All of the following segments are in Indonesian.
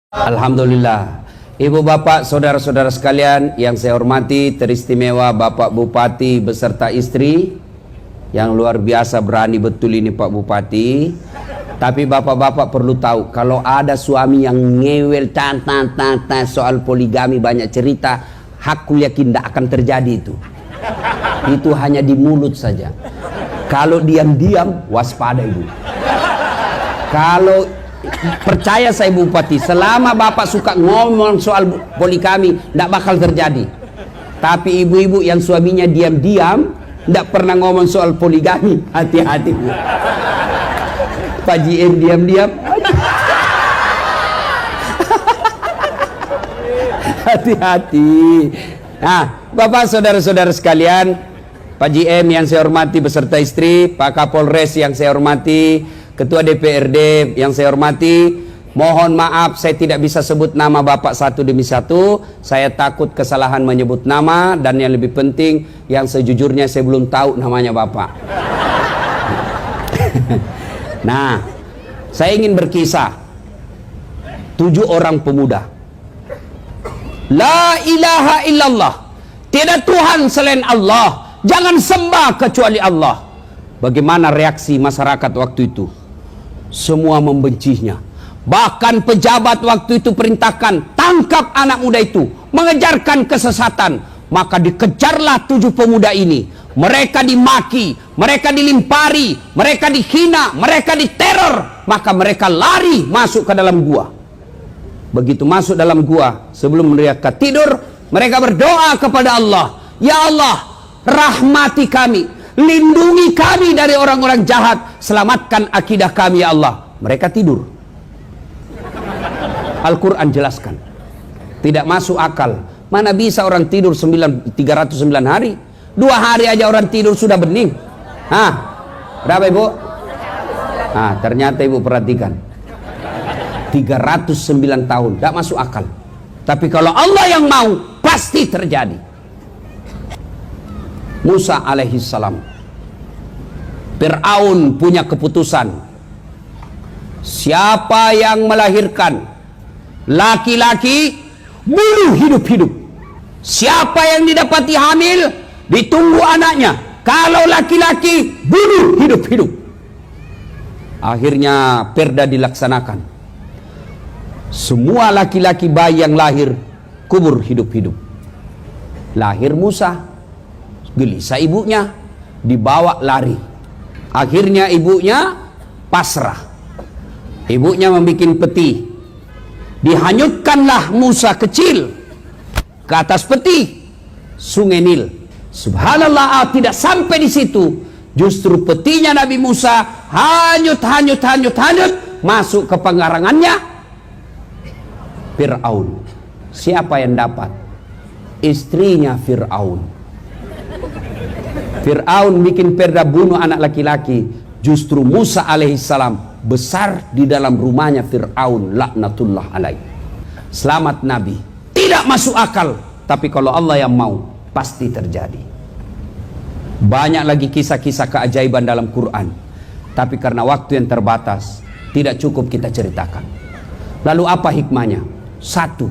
Alhamdulillah. Ibu bapak, saudara-saudara sekalian yang saya hormati, teristimewa Bapak Bupati beserta istri yang luar biasa, berani betul ini Pak Bupati. Tapi bapak-bapak perlu tahu, kalau ada suami yang ngewel soal poligami banyak cerita, aku yakin tidak akan terjadi itu. Itu hanya di mulut saja. Kalau diam-diam, waspada ibu. Kalau percaya saya Bupati, selama bapak suka ngomong soal poligami, tidak bakal terjadi. Tapi ibu-ibu yang suaminya diam-diam, tidak pernah ngomong soal poligami, hati-hati Bu. Pak JM diam-diam, hati-hati. Nah, bapak saudara-saudara sekalian, Pak JM yang saya hormati beserta istri, Pak Kapolres yang saya hormati, Ketua DPRD yang saya hormati, mohon maaf saya tidak bisa sebut nama Bapak satu demi satu. Saya takut kesalahan menyebut nama, dan yang lebih penting, yang sejujurnya saya belum tahu namanya Bapak. Nah, saya ingin berkisah 7 orang pemuda. La ilaha illallah, tiada Tuhan selain Allah, jangan sembah kecuali Allah. Bagaimana reaksi masyarakat waktu itu? Semua membencinya. Bahkan pejabat waktu itu perintahkan, tangkap anak muda itu, mengejarkan kesesatan. Maka dikejarlah 7 pemuda ini. Mereka dimaki, mereka dilimpari, mereka dihina, mereka diteror. Maka mereka lari masuk ke dalam gua. Begitu masuk dalam gua, sebelum mereka tidur, mereka berdoa kepada Allah, ya Allah, rahmati kami, lindungi kami dari orang-orang jahat, selamatkan akidah kami ya Allah. Mereka tidur. Al-Quran jelaskan, tidak masuk akal. Mana bisa orang tidur 309 hari? 2 hari aja orang tidur sudah bening. Hah? Berapa ibu? Nah, ternyata ibu perhatikan, 309 tahun, tidak masuk akal. Tapi kalau Allah yang mau, pasti terjadi. Musa alaihissalam, Fir'aun punya keputusan, siapa yang melahirkan laki-laki, bunuh hidup-hidup. Siapa yang didapati hamil, ditunggu anaknya. Kalau laki-laki, bunuh hidup-hidup. Akhirnya perda dilaksanakan. Semua laki-laki bayi yang lahir, kubur hidup-hidup. Lahir Musa, gelisah ibunya, dibawa lari. Akhirnya ibunya pasrah. Ibunya membuat peti. Dihanyutkanlah Musa kecil ke atas peti, Sungai Nil. Subhanallah, tidak sampai di situ. Justru petinya Nabi Musa hanyut, masuk ke pengarangannya Fir'aun. Siapa yang dapat? Istrinya Fir'aun. Fir'aun bikin perda bunuh anak laki-laki. Justru Musa alaihissalam besar di dalam rumahnya Fir'aun, laknatullah alaih. Selamat Nabi. Tidak masuk akal, tapi kalau Allah yang mau, pasti terjadi. Banyak lagi kisah-kisah keajaiban dalam Quran, tapi karena waktu yang terbatas, tidak cukup kita ceritakan. Lalu apa hikmahnya? 1,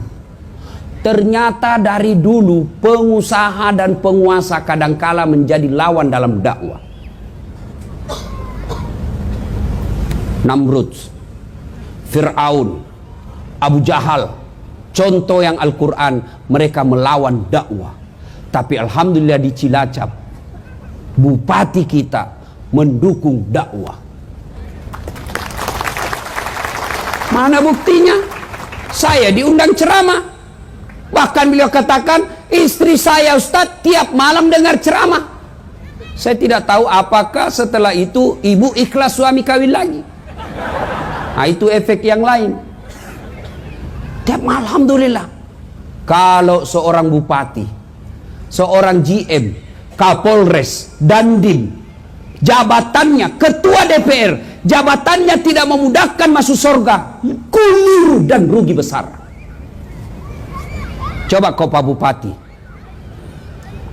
ternyata dari dulu pengusaha dan penguasa kadangkala menjadi lawan dalam dakwah. Namrud, Fir'aun, Abu Jahal, contoh yang Al-Quran, mereka melawan dakwah. Tapi alhamdulillah di Cilacap, bupati kita mendukung dakwah. Mana buktinya? Saya diundang ceramah. Bahkan beliau katakan, istri saya Ustadz tiap malam dengar ceramah. Saya tidak tahu apakah setelah itu ibu ikhlas suami kawin lagi. Nah, itu efek yang lain. Tiap malam, alhamdulillah. Kalau seorang bupati, seorang GM, Kapolres, Dandim, jabatannya ketua DPR, jabatannya tidak memudahkan masuk surga, keliru dan rugi besar. Coba kau Pak Bupati,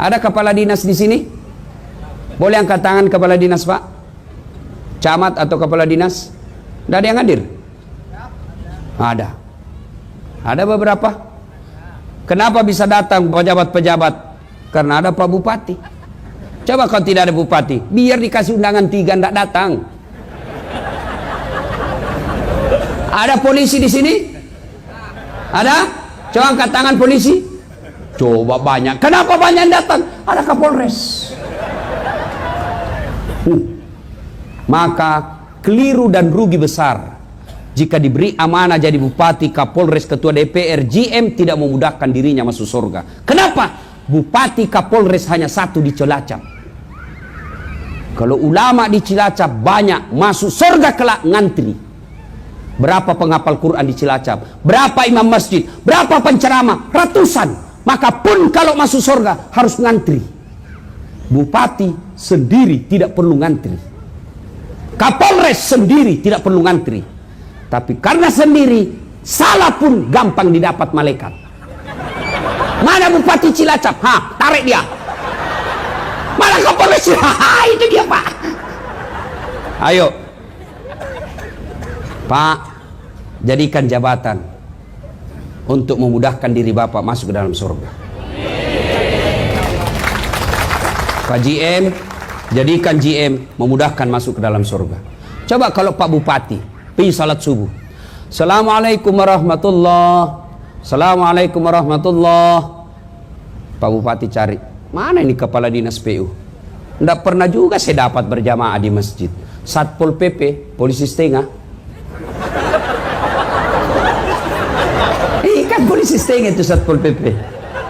ada kepala dinas di sini? Boleh angkat tangan kepala dinas Pak? Camat atau kepala dinas? Tidak ada yang hadir? Ada. Ada beberapa. Kenapa bisa datang pejabat-pejabat? Karena ada Pak Bupati. Coba kalau tidak ada bupati, biar dikasih undangan 3 ndak datang. Ada polisi di sini? Ada? Coba angkat tangan polisi. Coba banyak. Kenapa banyak yang datang? Ada Kapolres. Maka keliru dan rugi besar jika diberi amanah jadi bupati, Kapolres, ketua DPR, GM tidak memudahkan dirinya masuk surga. Kenapa? Bupati, Kapolres hanya satu di Cilacap. Kalau ulama di Cilacap banyak, masuk surga kelak ngantri. Berapa penghafal Quran di Cilacap? Berapa imam masjid? Berapa penceramah? Ratusan. Maka pun kalau masuk surga harus ngantri. Bupati sendiri tidak perlu ngantri. Kapolres sendiri tidak perlu ngantri. Tapi karena sendiri, salah pun gampang didapat malaikat. Mana Bupati Cilacap? Tarik dia. Mana Kapolres? Itu dia, Pak. Ayo Pak, jadikan jabatan untuk memudahkan diri Bapak masuk ke dalam surga. Pak GM, jadikan GM memudahkan masuk ke dalam surga. Coba kalau Pak Bupati pergi salat subuh, Assalamualaikum warahmatullah, Assalamualaikum warahmatullah. Pak Bupati cari, mana ini kepala dinas PU? Tidak pernah juga saya dapat berjamaah di masjid. Satpol PP, polisi setengah. Kan polisi setengah itu Satpol PP.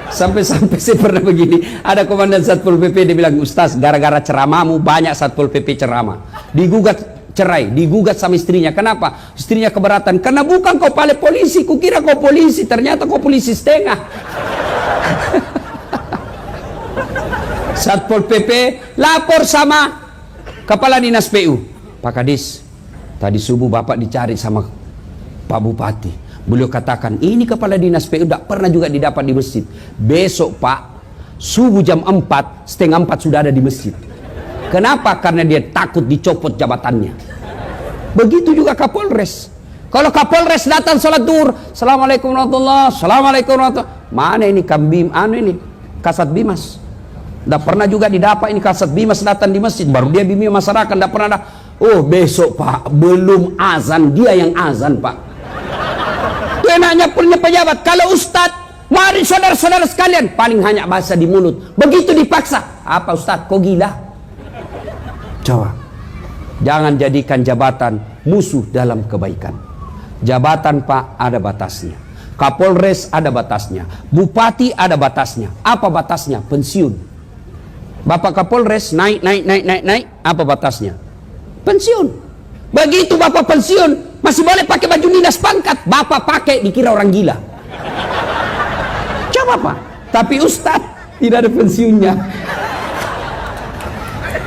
Sampai-sampai saya pernah begini, ada komandan Satpol PP, dia bilang, Ustaz, gara-gara ceramahmu banyak Satpol PP ceramah. Digugat cerai, digugat sama istrinya. Kenapa? Istrinya keberatan. Karena bukan kau kepala polisi, kukira kau polisi, ternyata kau polisi setengah. Satpol PP lapor sama kepala dinas PU. Pak Kadis, tadi subuh Bapak dicari sama Pak Bupati. Beliau katakan, ini kepala dinas PU tidak pernah juga didapat di masjid. Besok Pak, subuh jam 4, setengah 4 sudah ada di masjid. Kenapa? Karena dia takut dicopot jabatannya. Begitu juga Kapolres. Kalau Kapolres datang sholat duhur, Assalamualaikum warahmatullahi wabarakatuh, Assalamualaikum warahmatullahi wabarakatuh. Mana ini kambing, ini Kasat Bimas. Tidak pernah juga didapat ini Kasat Bimas datang di masjid. Baru dia bimbing masyarakat, tidak pernah ada. Oh besok Pak, belum azan, dia yang azan Pak. Itu enaknya punya pejabat. Kalau Ustadz, mari saudara-saudara sekalian, paling hanya bahasa di mulut. Begitu dipaksa, apa Ustadz, kok gila? Coba, jangan jadikan jabatan musuh dalam kebaikan. Jabatan Pak ada batasnya, Kapolres ada batasnya, Bupati ada batasnya. Apa batasnya? Pensiun. Bapak Kapolres naik, apa batasnya? Pensiun. Begitu Bapak pensiun, masih boleh pakai baju dinas pangkat. Bapak pakai dikira orang gila. Coba Pak. Tapi Ustadz tidak ada pensiunnya.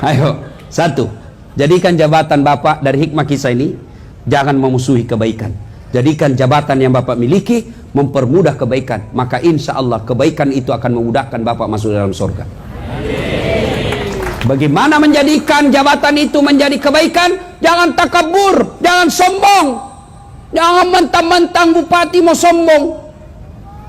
Ayo, satu, jadikan jabatan Bapak dari hikmah kisah ini, jangan memusuhi kebaikan. Jadikan jabatan yang Bapak miliki mempermudah kebaikan. Maka insya Allah kebaikan itu akan memudahkan Bapak masuk dalam surga. Bagaimana menjadikan jabatan itu menjadi kebaikan? Jangan takabur, jangan sombong. Jangan mentang-mentang bupati mau sombong.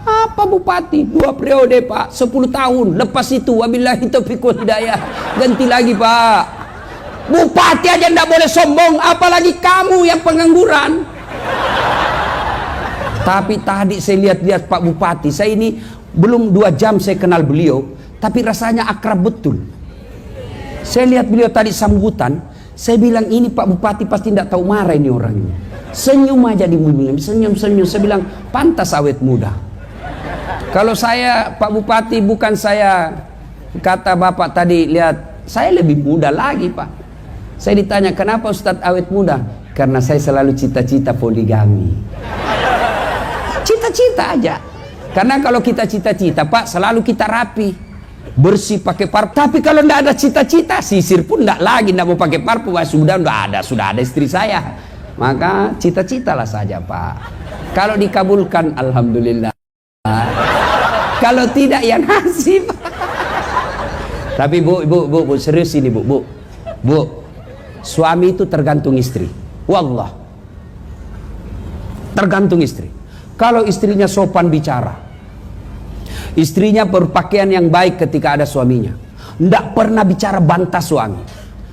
Apa bupati? 2 periode Pak, 10 tahun. Lepas itu wabillahi taufiq wal hidayah. Ganti lagi Pak. Bupati aja tidak boleh sombong, apalagi kamu yang pengangguran. Tapi tadi saya lihat-lihat Pak Bupati, saya ini belum 2 jam saya kenal beliau, tapi rasanya akrab betul. Saya lihat beliau tadi sambutan, saya bilang ini Pak Bupati pasti tidak tahu marah ini orang ini. Senyum aja di bumi, senyum-senyum. Saya bilang pantas awet muda. Kalau saya Pak Bupati, bukan saya kata Bapak tadi, lihat saya lebih muda lagi Pak. Saya ditanya kenapa Ustadz awet muda? Karena saya selalu cita-cita poligami. Cita-cita aja. Karena kalau kita cita-cita Pak, selalu kita rapi, bersih pakai parfum. Tapi kalau tidak ada cita-cita, sisir pun tidak lagi, tidak mau pakai parfum. Sudah ada istri saya. Maka cita-citalah saja Pak. Kalau dikabulkan alhamdulillah. Kalau tidak ya nasib. Tapi bu, serius ini bu. Suami itu tergantung istri. Wallah. Tergantung istri. kalau istrinya sopan bicara, istrinya berpakaian yang baik ketika ada suaminya, tidak pernah bicara bantah suami.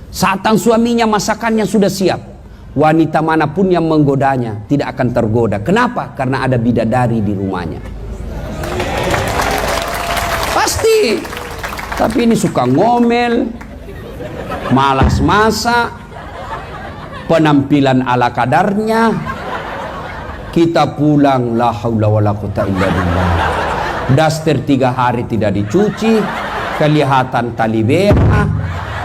Saat suaminya masakannya sudah siap, wanita manapun yang menggodanya tidak akan tergoda. Kenapa? Karena ada bidadari di rumahnya. Pasti. Tapi ini suka ngomel, malas masak, penampilan ala kadarnya. Kita pulang, la haula wala quwata illa billah. Daster 3 hari tidak dicuci, kelihatan tali BH,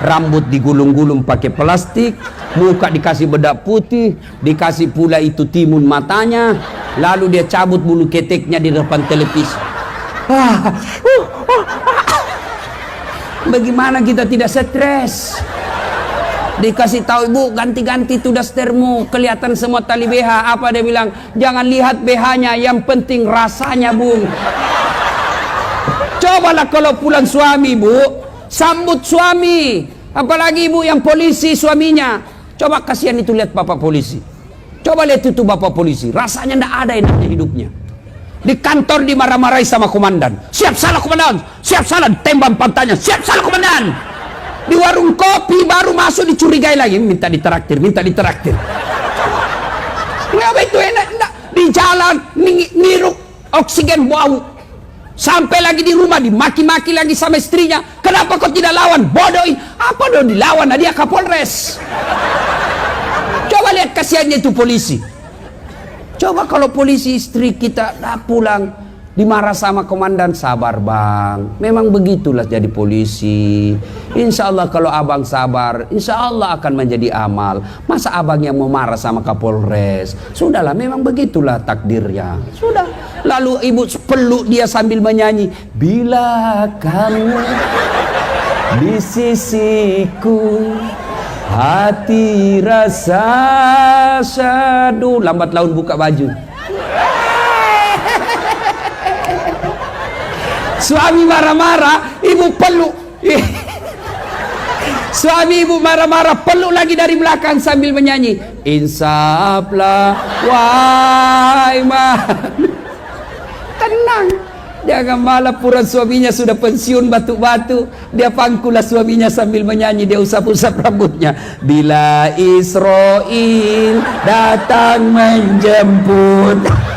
rambut digulung-gulung pakai plastik, muka dikasih bedak putih, dikasih pula itu timun matanya, lalu dia cabut bulu keteknya di depan televisi. Bagaimana kita tidak stres? Dikasih tahu, ibu ganti-ganti tuh dastermu, kelihatan semua tali BH. Apa dia bilang? Jangan lihat BH-nya, yang penting rasanya, bung. Cobalah kalau pulang suami, bu, sambut suami. Apalagi ibu yang polisi suaminya. Coba kasihan itu lihat bapak polisi. Coba lihat itu bapak polisi, rasanya tidak ada enaknya hidupnya. Di kantor dimarah-marahi sama komandan. Siap salah komandan, siap salah, tembak pantatnya, siap salah komandan. Di warung kopi baru masuk dicurigai lagi, minta ditraktir, minta ditraktir. Ngapa itu enak? Di jalan ngirup oksigen bau. Sampai lagi di rumah dimaki-maki lagi sama istrinya. Kenapa kau tidak lawan? Bodoh. Apa dong dilawan? Nah, dia Kapolres. Coba lihat kasihannya itu polisi. Coba kalau polisi istri kita dah pulang dimarah sama komandan, sabar bang, memang begitulah jadi polisi. Insya Allah kalau abang sabar, insya Allah akan menjadi amal. Masa abang yang mau marah sama Kapolres? Sudahlah, memang begitulah takdirnya. Sudah. Lalu ibu peluk dia sambil menyanyi, bila kamu di sisiku, hati rasa syadu. Lambat laun buka baju. Suami marah-marah, ibu peluk. Suami ibu marah-marah, peluk lagi dari belakang sambil menyanyi, insaflah wahai man. Tenang, jangan malah pura suaminya sudah pensiun batu-batu, dia pangkulah suaminya sambil menyanyi, dia usap-usap rambutnya. Bila Israel datang menjemput.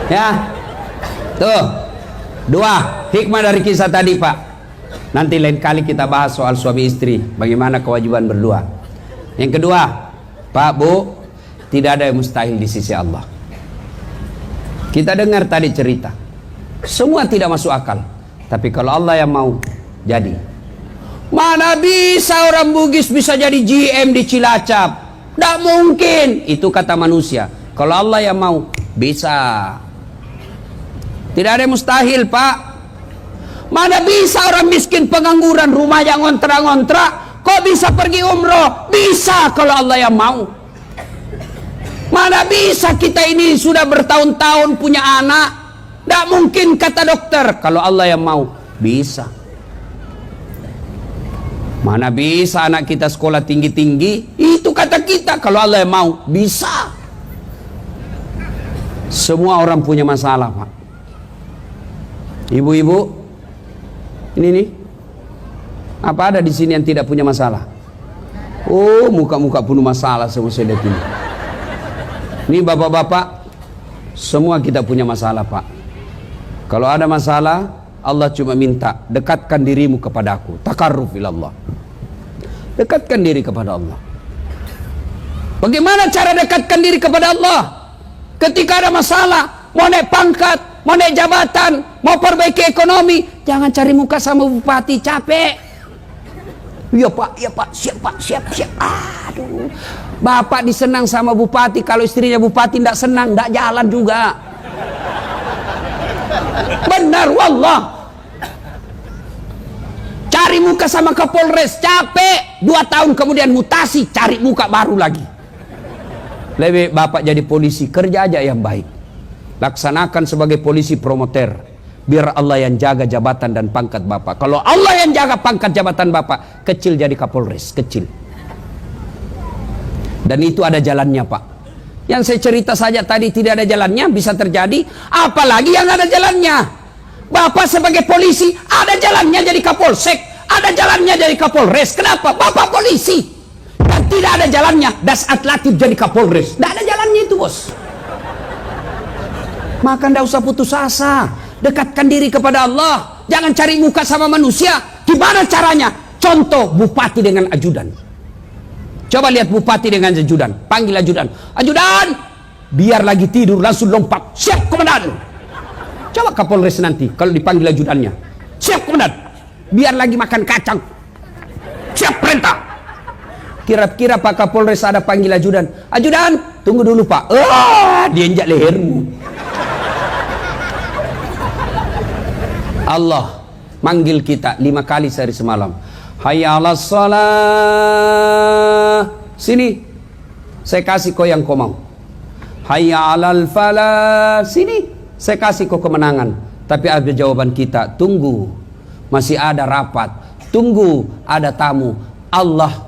Ya, tuh 2 hikmah dari kisah tadi, Pak. Nanti lain kali kita bahas soal suami istri, bagaimana kewajiban berdua. Yang kedua, Pak, Bu, tidak ada yang mustahil di sisi Allah. Kita dengar tadi cerita, semua tidak masuk akal, tapi kalau Allah yang mau, jadi. Mana bisa orang Bugis bisa jadi GM di Cilacap? Tidak mungkin, itu kata manusia. Kalau Allah yang mau, bisa. Tidak ada yang mustahil, Pak. Mana bisa orang miskin pengangguran, rumah yang ngontrak-ngontrak, kok bisa pergi umroh? Bisa kalau Allah yang mau. Mana bisa kita ini sudah bertahun-tahun punya anak, tidak mungkin kata dokter. Kalau Allah yang mau, bisa. Mana bisa anak kita sekolah tinggi-tinggi, itu kata kita. Kalau Allah yang mau, bisa. Semua orang punya masalah, Pak. Ibu-ibu, ini nih, apa ada di sini yang tidak punya masalah? Oh, muka-muka penuh masalah semua saya lihat ini. Ini bapak-bapak, semua kita punya masalah, Pak. Kalau ada masalah, Allah cuma minta, dekatkan dirimu kepada aku. Takarruf ilallah. Dekatkan diri kepada Allah. Bagaimana cara dekatkan diri kepada Allah? Ketika ada masalah, mau naik pangkat, mau naik jabatan, mau perbaiki ekonomi, jangan cari muka sama bupati, capek. Iya pak, siap pak, siap. Aduh, bapak disenang sama bupati, kalau istrinya bupati tidak senang, tidak jalan juga. Benar, wallah. Cari muka sama Kapolres, capek. 2 tahun kemudian mutasi, cari muka baru lagi. Lebih bapak jadi polisi, kerja aja yang baik. Laksanakan sebagai polisi promoter, biar Allah yang jaga jabatan dan pangkat bapak. Kalau Allah yang jaga pangkat jabatan bapak, kecil jadi Kapolres, kecil. Dan itu ada jalannya, Pak. Yang saya cerita saja tadi tidak ada jalannya, bisa terjadi. Apalagi yang ada jalannya. Bapak sebagai polisi, ada jalannya jadi kapolsek, ada jalannya jadi kapolres. Kenapa? Bapak polisi. Dan tidak ada jalannya Dasat Latif jadi kapolres. Tidak ada jalannya itu, bos. Maka tidak usah putus asa. Dekatkan diri kepada Allah. Jangan cari muka sama manusia. Gimana caranya? Contoh bupati dengan ajudan. Coba lihat bupati dengan ajudan. Panggil ajudan. Ajudan! Biar lagi tidur langsung lompat. Siap, komandan. Coba kapolres nanti kalau dipanggil ajudannya. Siap, komandan. Biar lagi makan kacang. Siap, perintah. Kira-kira Pak Kapolres ada panggil ajudan. Ajudan, tunggu dulu, Pak. Diinjak lehermu. Allah manggil kita 5 kali sehari semalam. Hayya 'alas shalah. Sini. Saya kasih kau yang kau mau. Hayya 'alal falah. Sini. Saya kasih kau kemenangan. Tapi ada jawaban kita. Tunggu. Masih ada rapat. Tunggu. Ada tamu. Allah.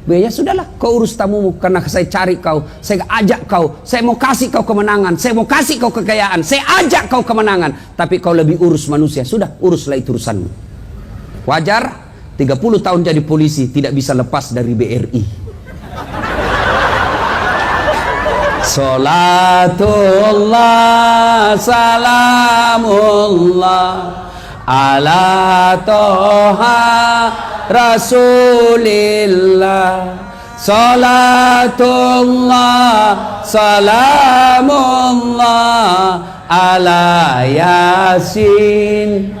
Ya sudahlah, kau urus tamumu. Karena saya cari kau. Saya ajak kau. Saya mau kasih kau kemenangan. Saya mau kasih kau kekayaan. Saya ajak kau kemenangan. Tapi kau lebih urus manusia. Sudah, uruslah itu urusanmu. Wajar. 30 tahun jadi polisi tidak bisa lepas dari BRI. Salatullah salamullah ala toha Rasulillah. Salatullah salamullah ala Yasin.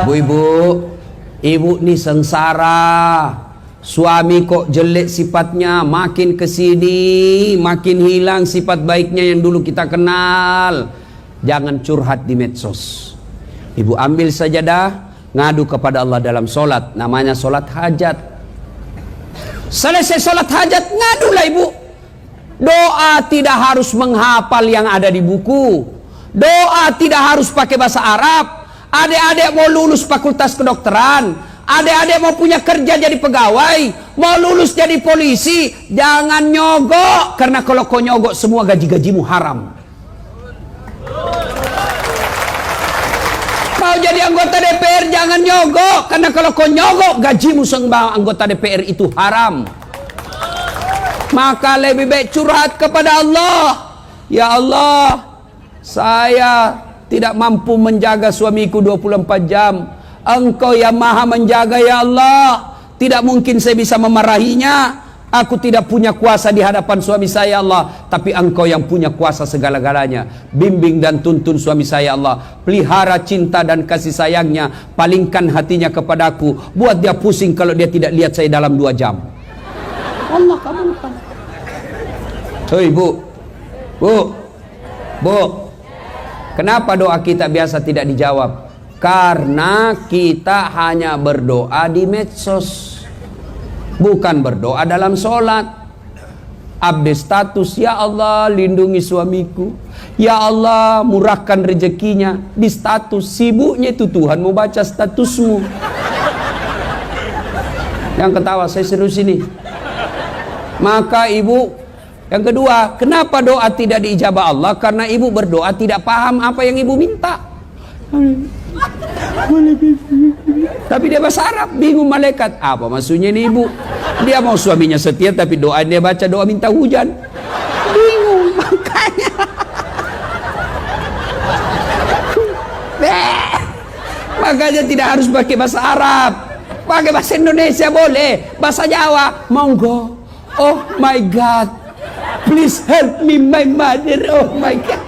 Bu-ibu, ibu nih sengsara. Suami kok jelek sifatnya, makin kesini makin hilang sifat baiknya yang dulu kita kenal. Jangan curhat di medsos. Ibu ambil sajadah, ngadu kepada Allah dalam solat. Namanya solat hajat. Selesai solat hajat, ngadulah ibu. Doa tidak harus menghafal yang ada di buku. Doa tidak harus pakai bahasa Arab. Adik-adik mau lulus fakultas kedokteran, adik-adik mau punya kerja jadi pegawai, mau lulus jadi polisi, jangan nyogok. Karena kalau kau nyogok semua gaji-gajimu haram. Mau jadi anggota DPR jangan nyogok. Karena kalau kau nyogok gajimu sebagai anggota DPR itu haram. Maka lebih baik curhat kepada Allah. Ya Allah, saya tidak mampu menjaga suamiku 24 jam. Engkau yang maha menjaga ya Allah. Tidak mungkin saya bisa memarahinya. Aku tidak punya kuasa di hadapan suami saya Allah. Tapi engkau yang punya kuasa segala-galanya. Bimbing dan tuntun suami saya Allah. Pelihara cinta dan kasih sayangnya. Palingkan hatinya kepadaku. Buat dia pusing kalau dia tidak lihat saya dalam 2 jam. Allah kabulkan. Hei bu. Kenapa doa kita biasa tidak dijawab? Karena kita hanya berdoa di medsos, bukan berdoa dalam sholat. Update status, ya Allah lindungi suamiku, ya Allah murahkan rezekinya. Di status, sibuknya itu Tuhan mau baca statusmu. Yang ketawa saya serius ini. Maka ibu, yang kedua, kenapa doa tidak diijabah Allah? Karena ibu berdoa tidak paham apa yang ibu minta. Tapi dia bahasa Arab, bingung malaikat. Apa maksudnya ini ibu? Dia mau suaminya setia tapi doa dia baca doa minta hujan. Bingung makanya. Makanya tidak harus pakai bahasa Arab. Pakai bahasa Indonesia boleh. Bahasa Jawa, monggo. Oh my God. Please help me my mother. Oh my God.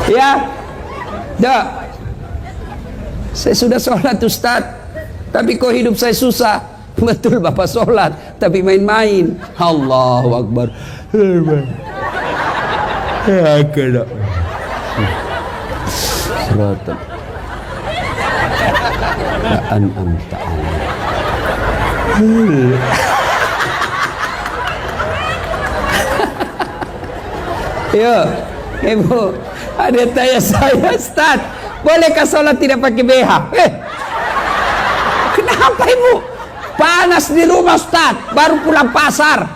Ya. Dah. Saya sudah sholat Ustaz. Tapi kok hidup saya susah. Betul Bapak sholat. Tapi main-main. Allahu Akbar. Ya kena. Suratul. La an'amta Yo, ibu, ada tanya saya, Ustaz, bolehkah sholat tidak pakai BH? Apa ibu? Panas di rumah Ustaz, baru pulang pasar,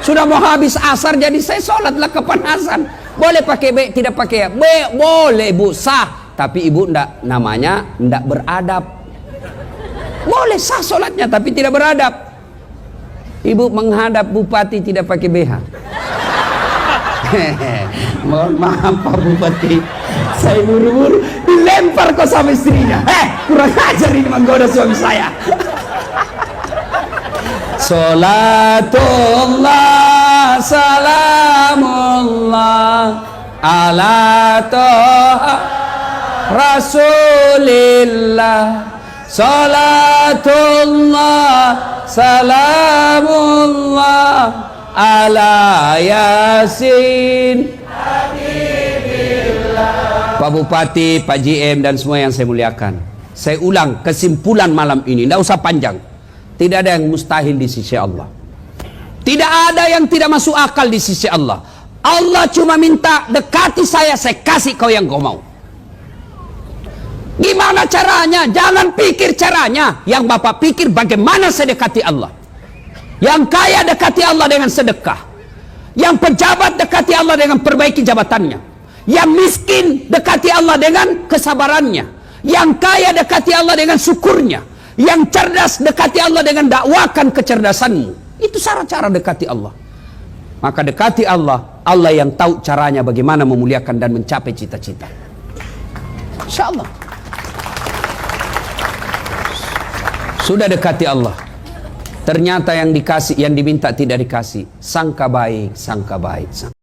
sudah mau habis asar, jadi saya sholatlah kepanasan. Boleh pakai B, tidak pakai B? Boleh ibu, sah. Tapi ibu ndak, namanya ndak beradab. Boleh sah sholatnya, tapi tidak beradab. Ibu menghadap bupati tidak pakai BH. Mohon maaf Pak Bupati, saya buru-buru dilempar kok sama istrinya. Kurang ajar ini menggoda suami saya. Salatullah salamullah ala toha Rasulillah. Salatullah salamullah ala Yasin Habibillah. Pak Bupati, Pak GM dan semua yang saya muliakan, saya ulang kesimpulan malam ini, tidak usah panjang. Tidak ada yang mustahil di sisi Allah. Tidak ada yang tidak masuk akal di sisi Allah. Allah cuma minta dekati saya kasih kau yang kau mau. Gimana caranya? Jangan pikir caranya. Yang Bapak pikir bagaimana saya dekati Allah. Yang kaya dekati Allah dengan sedekah. Yang pejabat dekati Allah dengan perbaiki jabatannya. Yang miskin dekati Allah dengan kesabarannya. Yang kaya dekati Allah dengan syukurnya. Yang cerdas dekati Allah dengan dakwakan kecerdasanmu. Itu cara-cara dekati Allah. Maka dekati Allah, Allah yang tahu caranya bagaimana memuliakan dan mencapai cita-cita. InsyaAllah. Sudah dekati Allah. Ternyata yang dikasih, yang diminta tidak dikasih. Sangka baik, sangka baik.